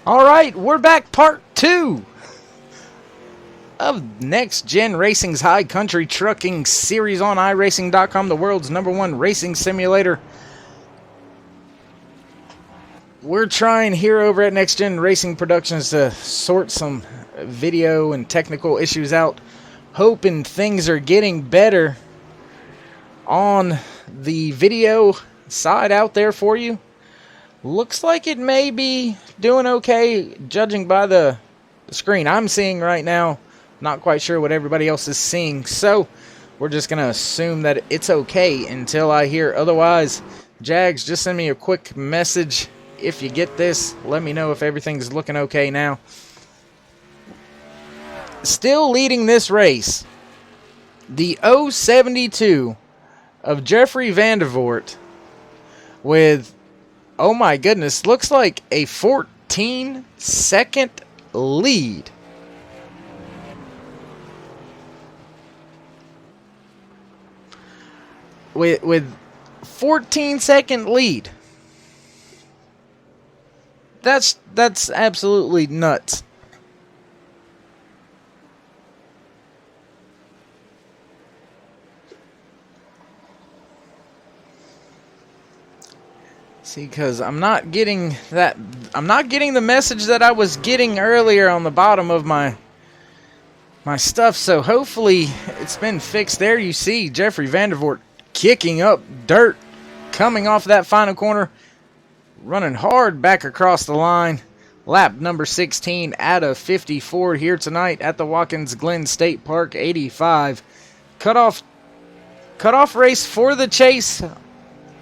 All right, we're back, part 2 of Next Gen Racing's High Country Trucking series on iRacing.com, the world's #1 racing simulator. We're trying here over at Next Gen Racing Productions to sort some video and technical issues out, hoping things are getting better on the video side out there for you. Looks like it may be doing okay, judging by the screen I'm seeing right now. Not quite sure what everybody else is seeing, so we're just going to assume that it's okay until I hear otherwise. Jags, just send me a quick message if you get this. Let me know if everything's looking okay now. Still leading this race, the 072 of Jeffrey Vandervoort with, oh my goodness, looks like a 14-second lead. With 14-second lead. That's absolutely nuts. See, because I'm not getting the message that I was getting earlier on the bottom of my stuff, so hopefully it's been fixed. There you see Jeffrey Vandervoort kicking up dirt, coming off that final corner, running hard back across the line. Lap number 16 out of 54 here tonight at the Watkins Glen State Park 85. Cutoff race for the chase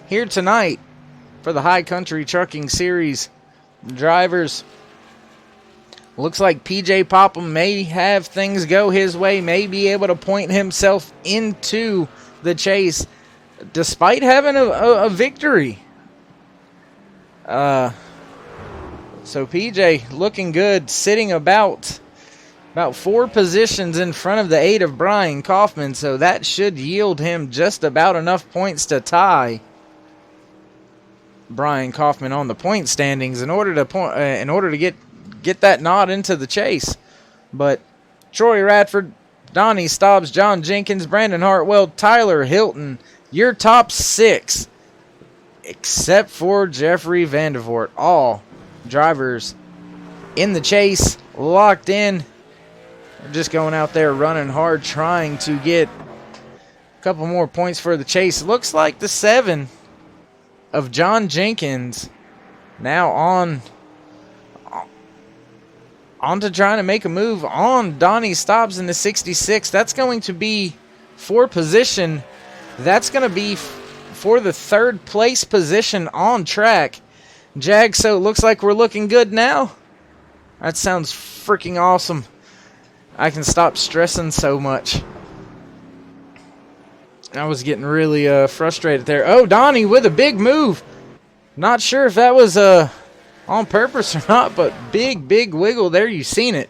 here tonight for the High Country Trucking Series drivers. Looks like PJ Popham may have things go his way, may be able to point himself into the chase despite having a victory. So PJ looking good, sitting about 4 positions in front of the 8 of Brian Kaufman, so that should yield him just about enough points to tie Brian Kaufman on the point standings in order to get that nod into the chase. But Troy Radford, Donnie Stobbs, John Jenkins, Brandon Hartwell, Tyler Hilton, your top 6, except for Jeffrey Vandervoort. All drivers in the chase, locked in. They're just going out there running hard, trying to get a couple more points for the chase. Looks like the 7 of John Jenkins now on to trying to make a move on Donnie Stobbs in the 66. That's going to be for position. That's going to be for the 3rd place position on track. Jag, so it looks like we're looking good now. That sounds freaking awesome. I can stop stressing so much. I was getting really frustrated there. Oh, Donnie with a big move. Not sure if that was on purpose or not, but big wiggle there. You've seen it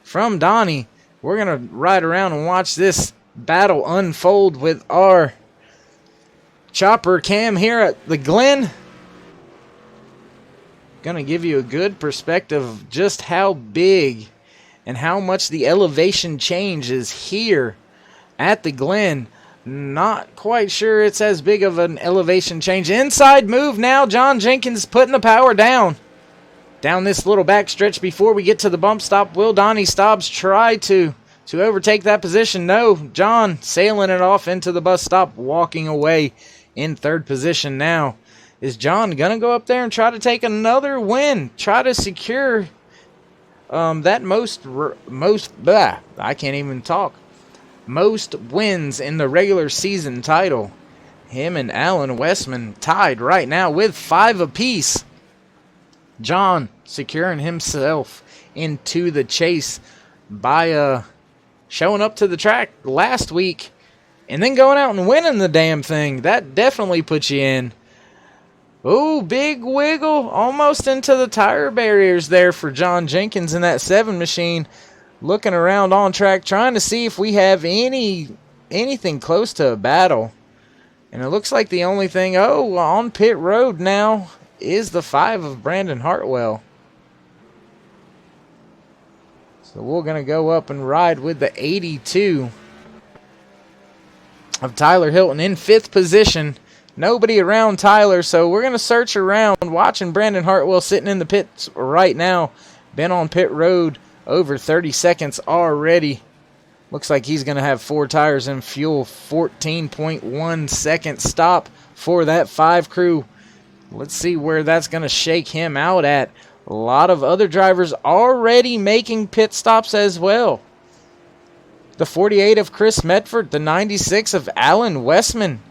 from Donnie. We're going to ride around and watch this battle unfold with our chopper cam here at the Glen. Going to give you a good perspective of just how big and how much the elevation changes here at the Glen. Not quite sure it's as big of an elevation change. Inside move now. John Jenkins putting the power down this little back stretch before we get to the bump stop. Will Donnie Stobbs try to overtake that position? No. John sailing it off into the bus stop, walking away in 3rd position now. Is John going to go up there and try to take another win? Try to secure that most wins in the regular season title. Him and Alan Westman tied right now with 5 apiece. John securing himself into the chase by showing up to the track last week and then going out and winning the damn thing. That definitely puts you in. Oh, big wiggle almost into the tire barriers there for John Jenkins in that 7 machine. Looking around on track, trying to see if we have anything close to a battle. And it looks like the only thing, on pit road now, is the 5 of Brandon Hartwell. So we're going to go up and ride with the 82 of Tyler Hilton in 5th position. Nobody around Tyler, so we're going to search around, watching Brandon Hartwell sitting in the pits right now. Been on pit road over 30 seconds already. Looks like he's going to have 4 tires in fuel. 14.1 second stop for that 5 crew. Let's see where that's going to shake him out at. A lot of other drivers already making pit stops as well. The 48 of Chris Medford, the 96 of Alan Westman.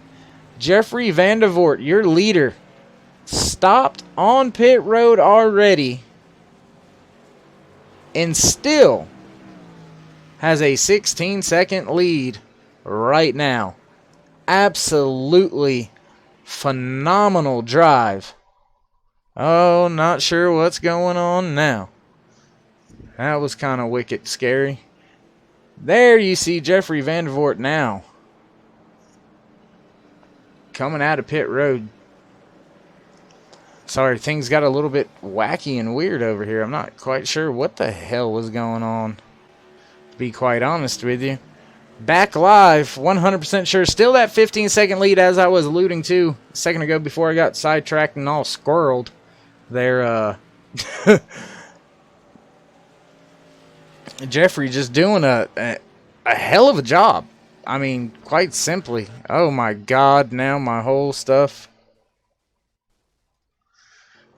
Jeffrey Vandervoort, your leader, stopped on pit road already and still has a 16-second lead right now. Absolutely phenomenal drive. Oh, not sure what's going on now. That was kind of wicked scary. There you see Jeffrey Vandervoort now, coming out of pit road. Sorry, things got a little bit wacky and weird over here. I'm not quite sure what the hell was going on, to be quite honest with you. Back live, 100% sure. Still that 15-second lead, as I was alluding to a second ago before I got sidetracked and all squirreled there. Jeffrey just doing a hell of a job. I mean, quite simply. Oh my God, now my whole stuff.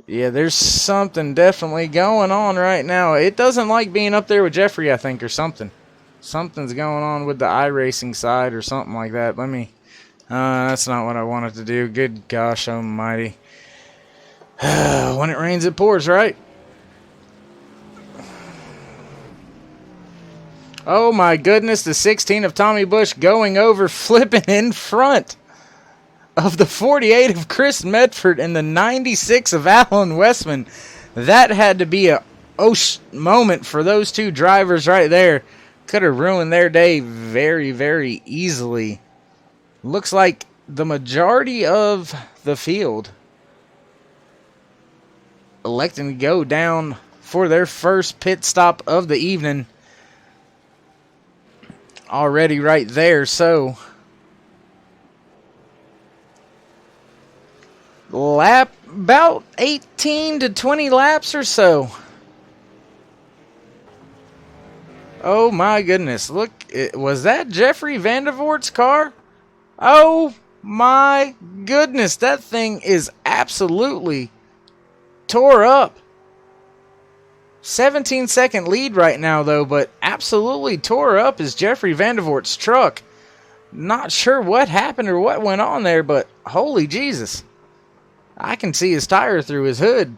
Yeah, there's something definitely going on right now. It doesn't like being up there with Jeffrey, I think, or something. Something's going on with the iRacing side or something like that. Let me... that's not what I wanted to do. Good gosh almighty. When it rains, it pours, right? Oh my goodness, the 16 of Tommy Bush going over, flipping in front of the 48 of Chris Medford and the 96 of Alan Westman. That had to be a moment for those two drivers right there. Could have ruined their day very, very easily. Looks like the majority of the field electing to go down for their first pit stop of the evening already right there. So lap about 18 to 20 laps or so. Oh my goodness, look, was that Jeffrey Vandervoort's car? Oh my goodness, that thing is absolutely tore up. 17-second lead right now though, but absolutely tore up is Jeffrey Vandervoort's truck. Not sure what happened or what went on there, but holy Jesus. I can see his tire through his hood.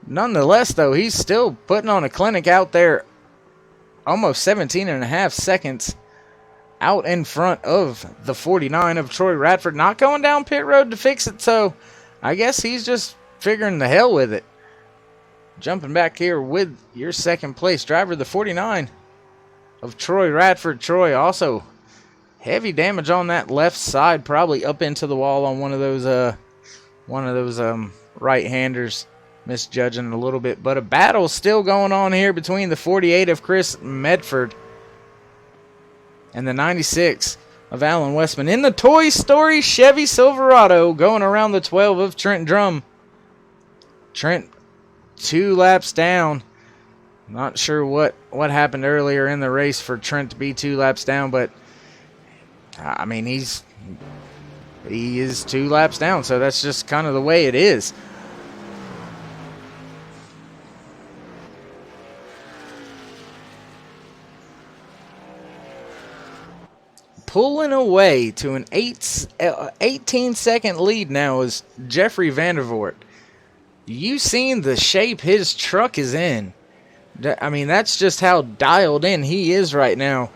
Nonetheless though, he's still putting on a clinic out there. Almost 17 and a half seconds out in front of the 49 of Troy Radford. Not going down pit road to fix it, so I guess he's just figuring the hell with it. Jumping back here with your second place driver, the 49 of Troy Radford. Troy also heavy damage on that left side, probably up into the wall on one of those right-handers. Misjudging a little bit, but a battle still going on here between the 48 of Chris Medford and the 96 of Alan Westman in the Toy Story Chevy Silverado, going around the 12 of Trent Drum. Trent 2 laps down. Not sure what happened earlier in the race for Trent to be 2 laps down, but I mean he is 2 laps down, so that's just kind of the way it is. Pulling away to an 18-second lead now is Jeffrey Vandervoort. You seen the shape his truck is in. I mean, that's just how dialed in he is right now.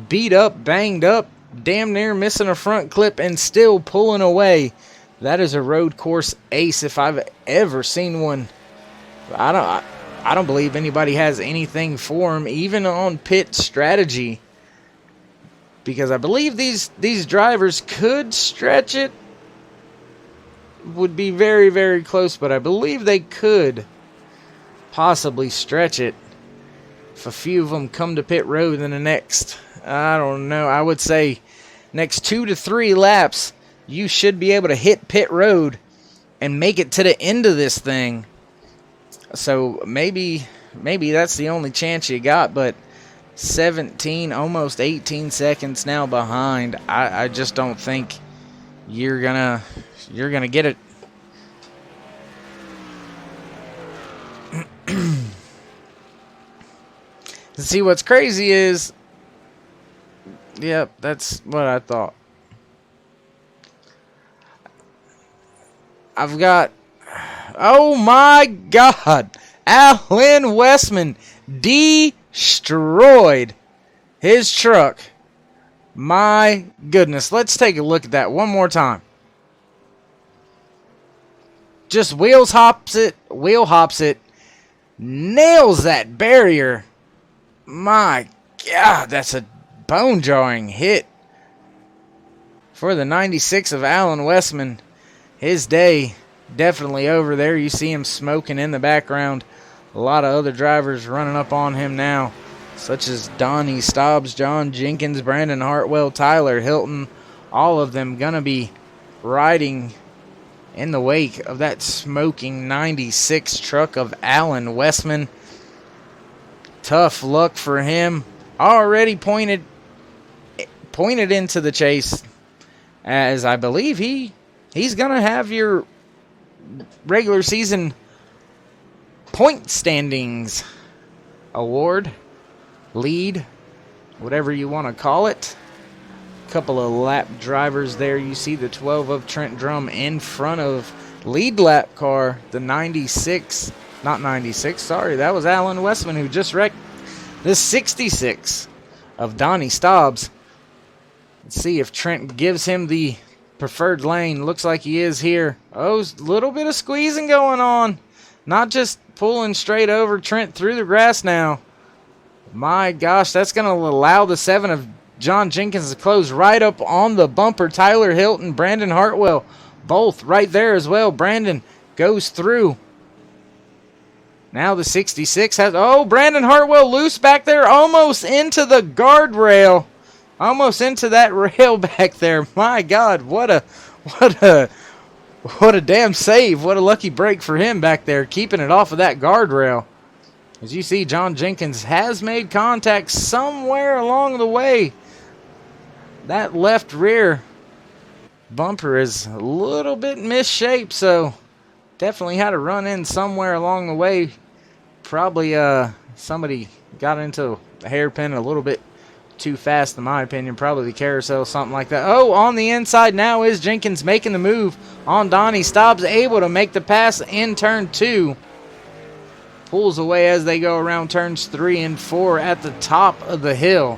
Beat up, banged up, damn near missing a front clip, and still pulling away. That is a road course ace if I've ever seen one. I don't believe anybody has anything for him, even on pit strategy. Because I believe these drivers could stretch it. Would be very, very close, but I believe they could possibly stretch it. if a few of them come to pit road in the next, I don't know, I would say next 2 to 3 laps, you should be able to hit pit road and make it to the end of this thing. So maybe that's the only chance you got, but 17, almost 18 seconds now behind. I just don't think you're gonna get it. See, what's crazy is, yep, that's what I thought. I've got, oh my God, Alan Westman destroyed his truck. My goodness, let's take a look at that one more time. Just wheel hops it, nails that barrier. My God, that's a bone-jarring hit for the 96 of Alan Westman. His day definitely over there. You see him smoking in the background. A lot of other drivers running up on him now, such as Donnie Stobbs, John Jenkins, Brandon Hartwell, Tyler Hilton. All of them going to be riding in the wake of that smoking 96 truck of Alan Westman. Tough luck for him. Already pointed into the chase, as I believe he's going to have your regular season point standings award, lead, whatever you want to call it. Couple of lap drivers there. You see the 12 of Trent Drum in front of lead lap car, the 96, not 96, sorry, that was Alan Westman who just wrecked the 66 of Donnie Stobbs. Let's see if Trent gives him the preferred lane. Looks like he is here. Oh, a little bit of squeezing going on. Not just pulling straight over Trent through the grass now. My gosh, that's going to allow the 7 of John Jenkins to close right up on the bumper. Tyler Hilton, Brandon Hartwell, both right there as well. Brandon goes through. Now the 66 has, oh, Brandon Hartwell loose back there, almost into the guardrail. Almost into that rail back there. My God, what a damn save. What a lucky break for him back there, keeping it off of that guardrail. As you see, John Jenkins has made contact somewhere along the way. That left rear bumper is a little bit misshaped, so definitely had to run in somewhere along the way. Probably somebody got into the hairpin a little bit too fast, in my opinion. Probably the carousel, something like that. Oh, on the inside now is Jenkins making the move on Donnie Stobbs, able to make the pass in turn 2. Pulls away as they go around turns 3 and 4 at the top of the hill.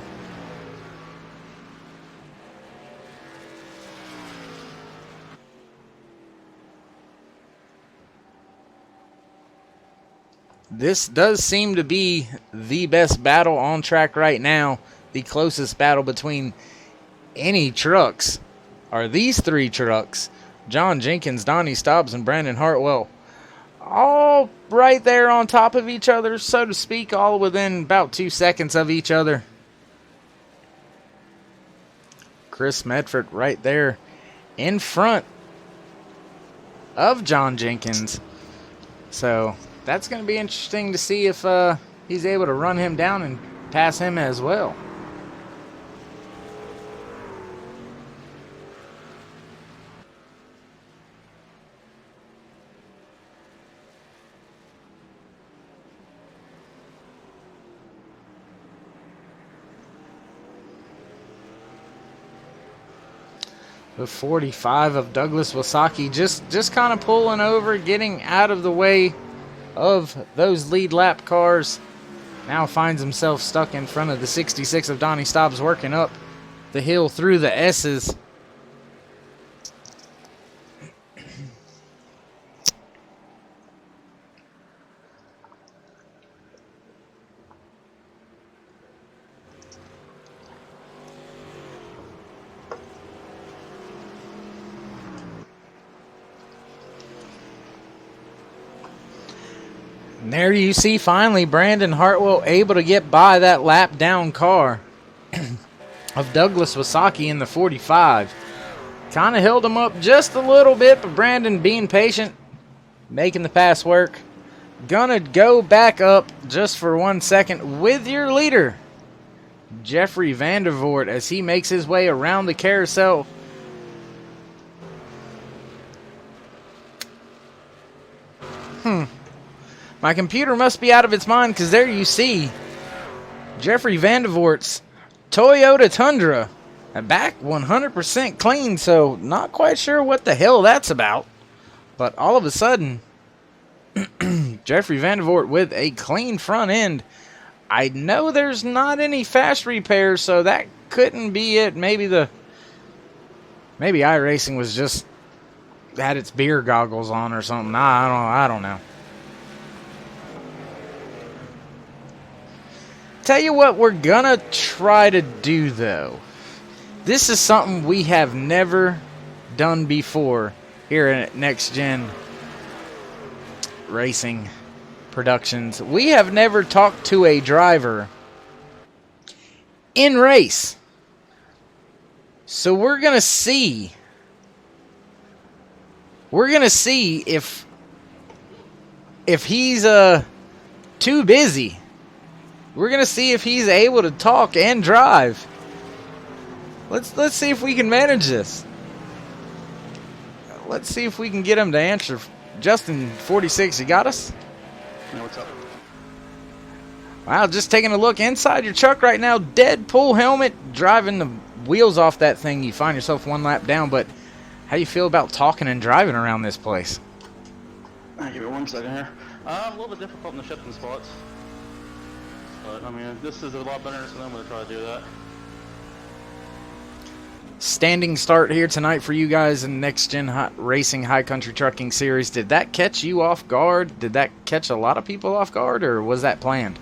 This does seem to be the best battle on track right now. The closest battle between any trucks are these 3 trucks. John Jenkins, Donnie Stobbs, and Brandon Hartwell. All right there on top of each other, so to speak, all within about 2 seconds of each other. Chris Medford right there in front of John Jenkins. So that's going to be interesting to see if he's able to run him down and pass him as well. The 45 of Douglas Wasaki just kind of pulling over, getting out of the way of those lead lap cars. Now finds himself stuck in front of the 66 of Donnie Stobbs, working up the hill through the S's. And there you see finally Brandon Hartwell able to get by that lap down car of Douglas Wasaki in the 45. Kind of held him up just a little bit, but Brandon being patient, making the pass work. Gonna go back up just for 1 second with your leader, Jeffrey Vandervoort, as he makes his way around the carousel. My computer must be out of its mind, because there you see Jeffrey Vandervoort's Toyota Tundra back 100% clean, so not quite sure what the hell that's about. But all of a sudden, Jeffrey Vandervoort with a clean front end. I know there's not any fast repairs, so that couldn't be it. Maybe iRacing was just had its beer goggles on or something. I don't know. Tell you what we're gonna try to do, though. This is something we have never done before here at Next Gen Racing Productions. We have never talked to a driver in race. So we're gonna see. We're gonna see if he's too busy. We're gonna see if he's able to talk and drive. Let's see if we can manage this. Let's see if we can get him to answer. Justin 46, you got us? Yeah, what's up? Wow, just taking a look inside your truck right now. Deadpool helmet, driving the wheels off that thing. You find yourself one lap down, but how do you feel about talking and driving around this place? Give me 1 second here. A little bit difficult in the shifting spots. But, I mean, this is a lot better, so I'm going to try to do that. Standing start here tonight for you guys in Next Gen Racing High Country Trucking Series. Did that catch you off guard? Did that catch a lot of people off guard, or was that planned?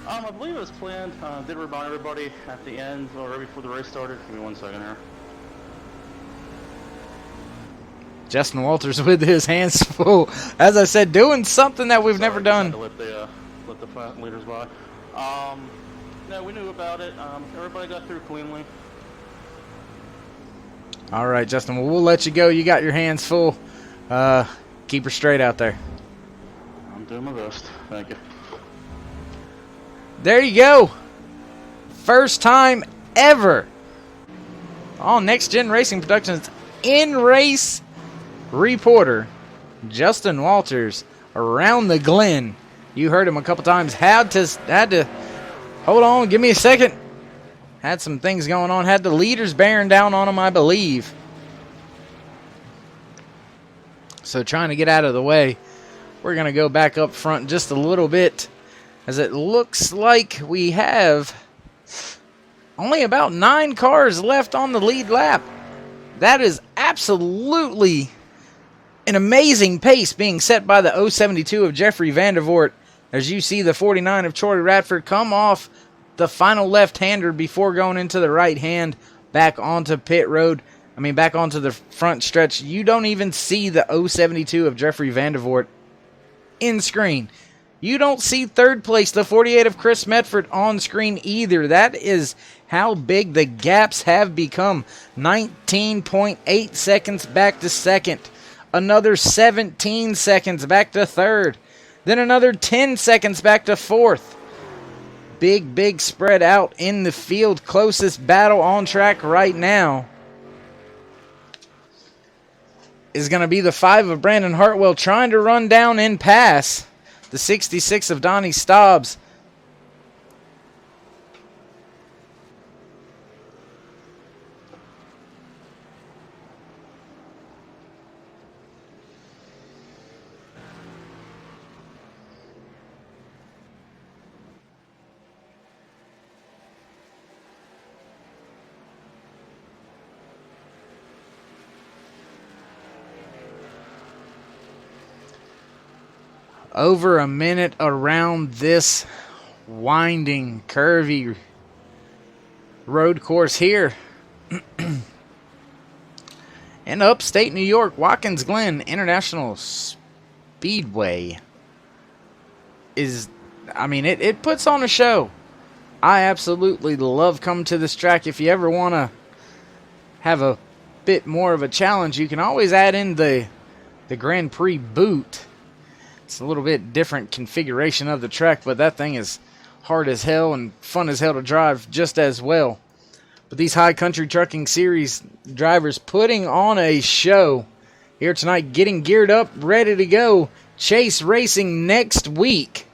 I believe it was planned. Did remind everybody at the end, or right before the race started. Give me 1 second here. Justin Walters with his hands full. As I said, doing something that we've never done. To let the leaders by. No, we knew about it. Everybody got through cleanly. All right, Justin. Well, we'll let you go. You got your hands full. Keep her straight out there. I'm doing my best. Thank you. There you go. First time ever on Next Gen Racing Productions in-race reporter Justin Walters around the Glen. You heard him a couple times. Had to hold on, give me a second. Had some things going on. Had the leaders bearing down on him, I believe. So trying to get out of the way. We're going to go back up front just a little bit, as it looks like we have only about 9 cars left on the lead lap. That is absolutely an amazing pace being set by the 072 of Jeffrey Vandervoort. As you see the 49 of Troy Radford come off the final left-hander before going into the right hand back onto pit road. Back onto the front stretch. You don't even see the 072 of Jeffrey Vandervoort in screen. You don't see third place, the 48 of Chris Medford, on screen either. That is how big the gaps have become. 19.8 seconds back to second. Another 17 seconds back to third. Then another 10 seconds back to fourth. Big spread out in the field. Closest battle on track right now is going to be the 5 of Brandon Hartwell trying to run down and pass the 66 of Donnie Stobbs. Over a minute around this winding, curvy road course here in upstate New York, Watkins Glen International Speedway. is, I mean, it puts on a show. I absolutely love coming to this track. If you ever want to have a bit more of a challenge, you can always add in the Grand Prix boot. It's a little bit different configuration of the track, but that thing is hard as hell and fun as hell to drive just as well. But these High Country Trucking Series drivers putting on a show here tonight, getting geared up, ready to go. Chase Racing next week.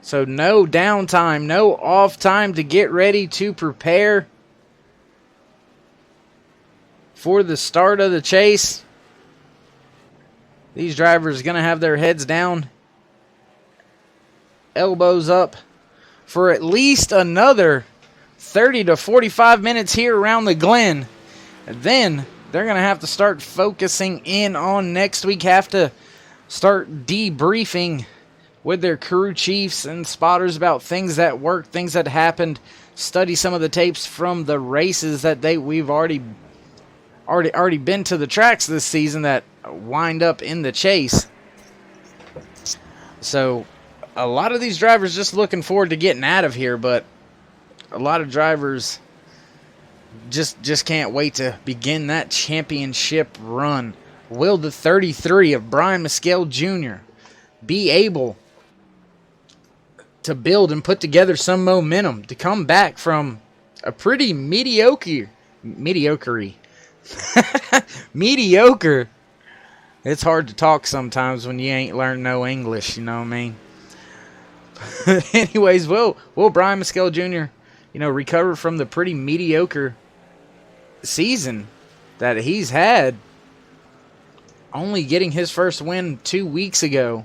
So no downtime, no off time to get ready to prepare for the start of the chase. These drivers are going to have their heads down, elbows up for at least another 30 to 45 minutes here around the Glen. And then they're going to have to start focusing in on next week, have to start debriefing with their crew chiefs and spotters about things that worked, things that happened, study some of the tapes from the races that we've already been to the tracks this season that wind up in the chase. So a lot of these drivers just looking forward to getting out of here, but a lot of drivers just can't wait to begin that championship run. Will the 33 of Brian Mescal Jr. be able to build and put together some momentum to come back from a pretty mediocre. It's hard to talk sometimes when you ain't learned no English, you know what I mean? Anyways, will Brian Mescal Jr., recover from the pretty mediocre season that he's had, only getting his first win 2 weeks ago?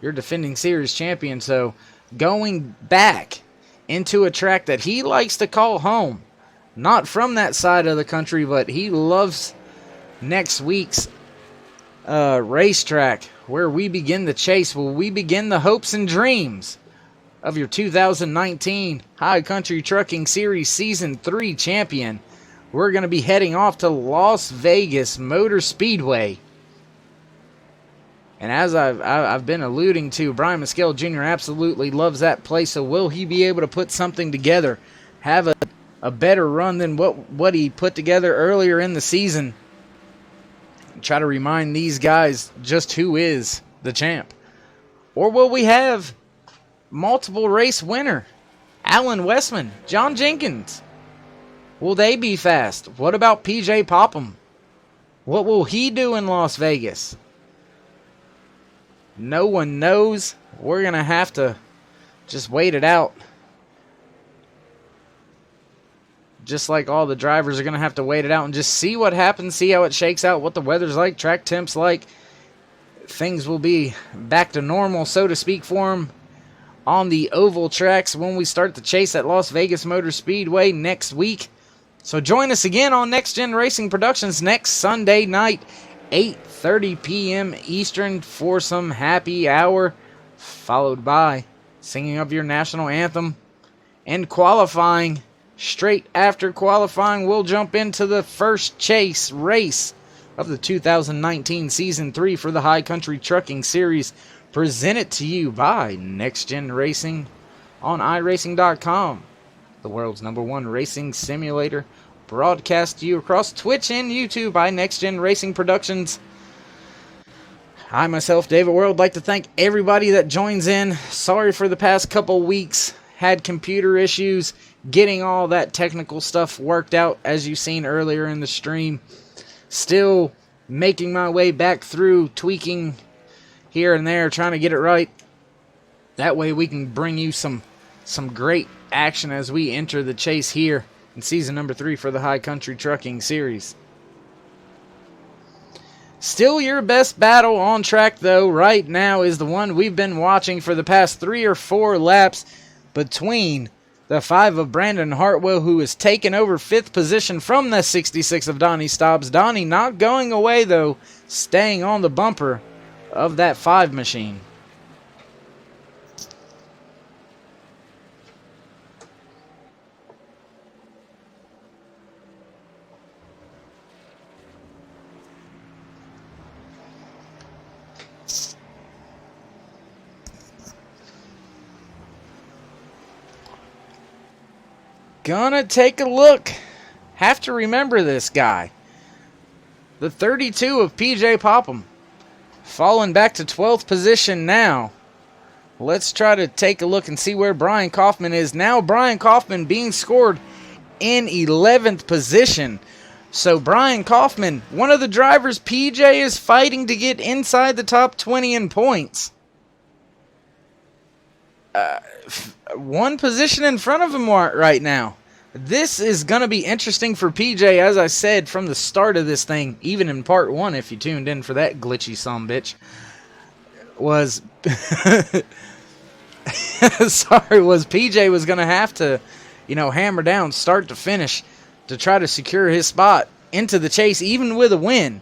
You're defending series champion, so going back into a track that he likes to call home. Not from that side of the country, but he loves next week's racetrack where we begin the chase. Will we begin the hopes and dreams of your 2019 High Country Trucking Series Season 3 champion? We're going to be heading off to Las Vegas Motor Speedway. And as I've been alluding to, Brian Mescal Jr. absolutely loves that place. So will he be able to put something together, have a better run than what he put together earlier in the season, and try to remind these guys just who is the champ? Or will we have multiple race winner Alan Westman, John Jenkins? Will they be fast? What about PJ Popham? What will he do in Las Vegas? No one knows. We're going to have to just wait it out. Just like all the drivers are going to have to wait it out and just see what happens, see how it shakes out, what the weather's like, track temps like. Things will be back to normal, so to speak, for them on the oval tracks when we start the chase at Las Vegas Motor Speedway next week. So join us again on Next Gen Racing Productions next Sunday night, 8:30 p.m. Eastern, for some happy hour, followed by singing of your national anthem and qualifying. Straight after qualifying, we'll jump into the first chase race of the 2019 Season 3 for the High Country Trucking Series, presented to you by Next Gen Racing on iRacing.com, the world's #1 racing simulator, broadcast to you across Twitch and YouTube by Next Gen Racing Productions. I myself, David World, like to thank everybody that joins in. Sorry for the past couple weeks. Had computer issues, getting all that technical stuff worked out, as you've seen earlier in the stream. Still making my way back through, tweaking here and there, trying to get it right. That way we can bring you some great action as we enter the chase here in season number 3 for the High Country Trucking Series. Still your best battle on track, though, right now is the one we've been watching for the past 3 or 4 laps between the 5 of Brandon Hartwell, who has taken over 5th position from the 66 of Donnie Stobbs. Donnie not going away, though, staying on the bumper of that 5 machine. Gonna take a look. Have to remember this guy. The 32 of P.J. Popham. Falling back to 12th position now. Let's try to take a look and see where Brian Kaufman is. Now Brian Kaufman being scored in 11th position. So Brian Kaufman, one of the drivers PJ is fighting to get inside the top 20 in points. One position in front of him right now. This is going to be interesting for PJ, as I said from the start of this thing, even in part one, if you tuned in for that glitchy sumbitch, was was PJ was going to have to, hammer down start to finish to try to secure his spot into the chase, even with a win.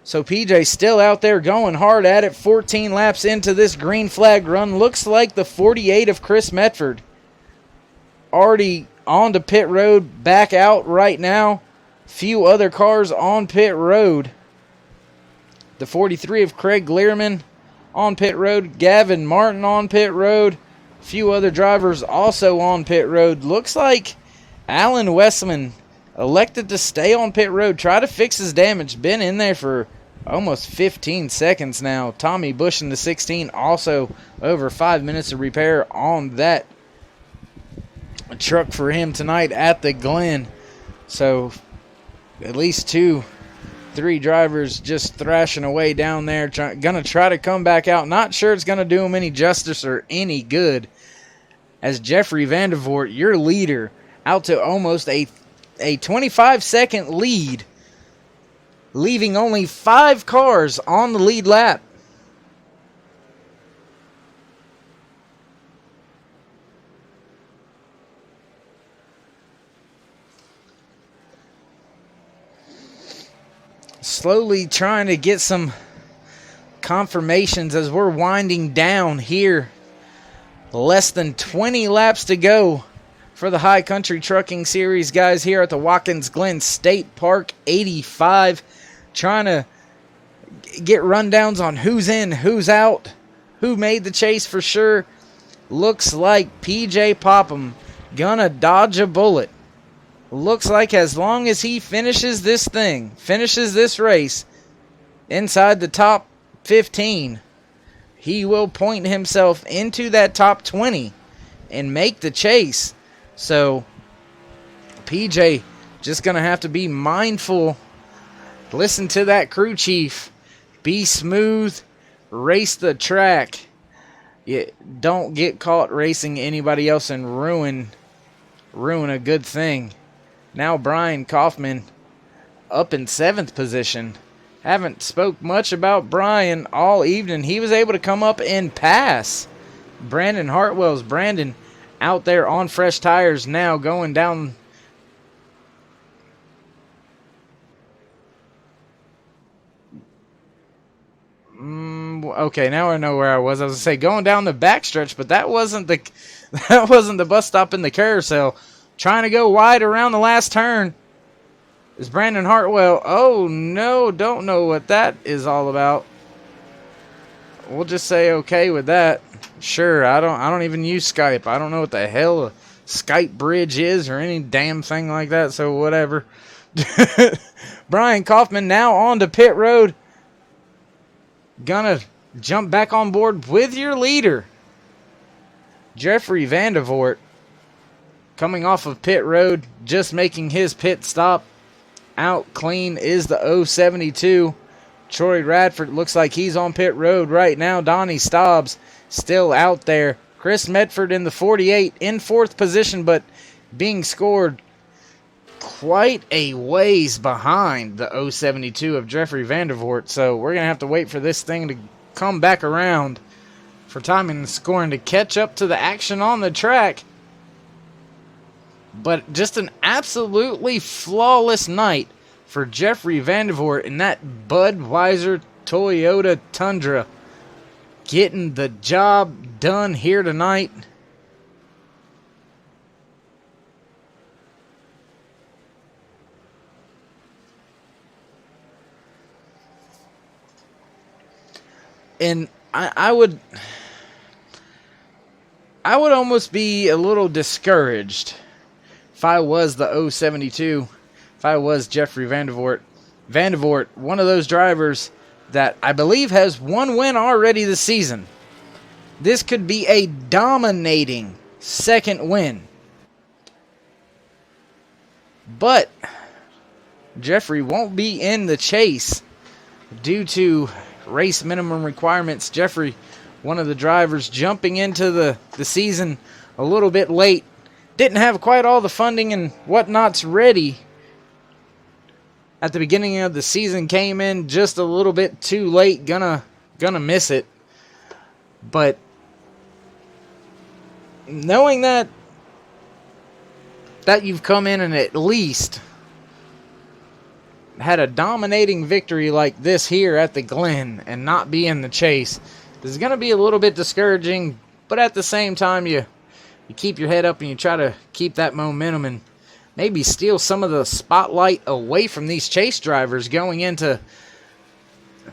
So PJ still out there going hard at it, 14 laps into this green flag run. Looks like the 48 of Chris Medford already on to pit road, back out right now. Few other cars on pit road. The 43 of Craig Learman on pit road. Gavin Martin on pit road. Few other drivers also on pit road. Looks like Alan Westman elected to stay on pit road, try to fix his damage. Been in there for almost 15 seconds now. Tommy Bush in the 16, also over 5 minutes of repair on that truck for him tonight at the Glen. So at least 2-3 drivers just thrashing away down there, gonna try to come back out. Not sure it's gonna do him any justice or any good, as Jeffrey Vandervoort, your leader, out to almost a 25-second lead, leaving only 5 cars on the lead lap. Slowly trying to get some confirmations as we're winding down here. Less than 20 laps to go for the High Country Trucking Series guys here at the Watkins Glen State Park 85. Trying to get rundowns on who's in, who's out, who made the chase for sure. Looks like P.J. Popham gonna dodge a bullet. Looks like as long as he finishes this race inside the top 15, he will point himself into that top 20 and make the chase. So PJ just going to have to be mindful. Listen to that crew chief. Be smooth. Race the track. Don't get caught racing anybody else and ruin a good thing. Now Brian Kaufman up in 7th position. Haven't spoke much about Brian all evening. He was able to come up and pass Brandon Hartwell's. Brandon out there on fresh tires now, going down. Okay, now I know where I was. I was going to say going down the backstretch, but that wasn't the bus stop in the carousel. Trying to go wide around the last turn is Brandon Hartwell. Oh no, don't know what that is all about. We'll just say okay with that. Sure, I don't even use Skype. I don't know what the hell a Skype bridge is or any damn thing like that, so whatever. Brian Kaufman now on to pit road. Gonna jump back on board with your leader, Jeffrey Vandervoort. Coming off of pit road, just making his pit stop. Out clean is the 072. Troy Radford looks like he's on pit road right now. Donnie Stobbs still out there. Chris Medford in the 48 in 4th position, but being scored quite a ways behind the 072 of Jeffrey Vandervoort. So we're going to have to wait for this thing to come back around for timing and scoring to catch up to the action on the track. But just an absolutely flawless night for Jeffrey Vandervoort in that Budweiser Toyota Tundra. Getting the job done here tonight. And I would almost be a little discouraged if I was the 072, if I was Jeffrey Vandevort, one of those drivers that I believe has one win already this season. This could be a dominating second win. But Jeffrey won't be in the chase due to race minimum requirements. Jeffrey, one of the drivers, jumping into the season a little bit late. Didn't have quite all the funding and whatnots ready at the beginning of the season. Came in just a little bit too late. Gonna miss it. But knowing that you've come in and at least had a dominating victory like this here at the Glen and not be in the chase, this is going to be a little bit discouraging, but at the same time you keep your head up and you try to keep that momentum and maybe steal some of the spotlight away from these chase drivers going into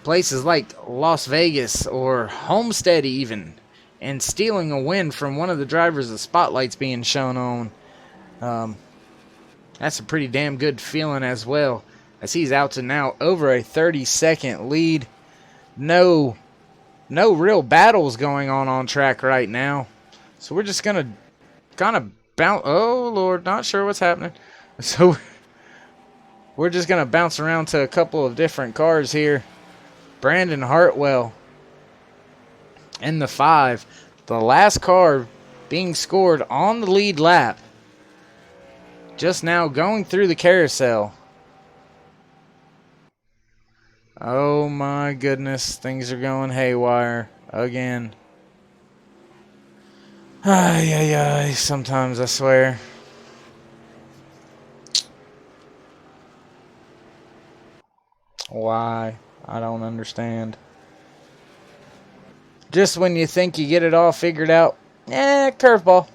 places like Las Vegas or Homestead even, and stealing a win from one of the drivers the spotlight's being shown on. That's a pretty damn good feeling as well, as he's out to now over a 30-second lead. No real battles going on track right now. So we're just going to kind of bounce. Oh, Lord, not sure what's happening. So we're just going to bounce around to a couple of different cars here. Brandon Hartwell in the 5. The last car being scored on the lead lap. Just now going through the carousel. Oh my goodness, things are going haywire again. Ay, sometimes I swear. Why? I don't understand. Just when you think you get it all figured out, curveball.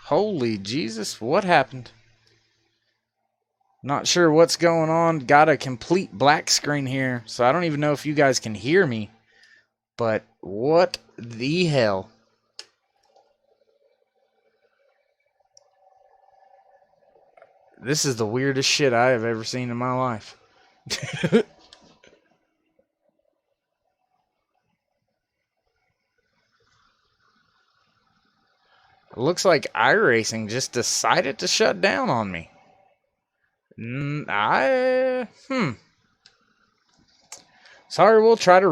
Holy Jesus, what happened? Not sure what's going on. Got a complete black screen here, so I don't even know if you guys can hear me. But what the hell? This is the weirdest shit I have ever seen in my life. It looks like iRacing just decided to shut down on me. Sorry, we'll try to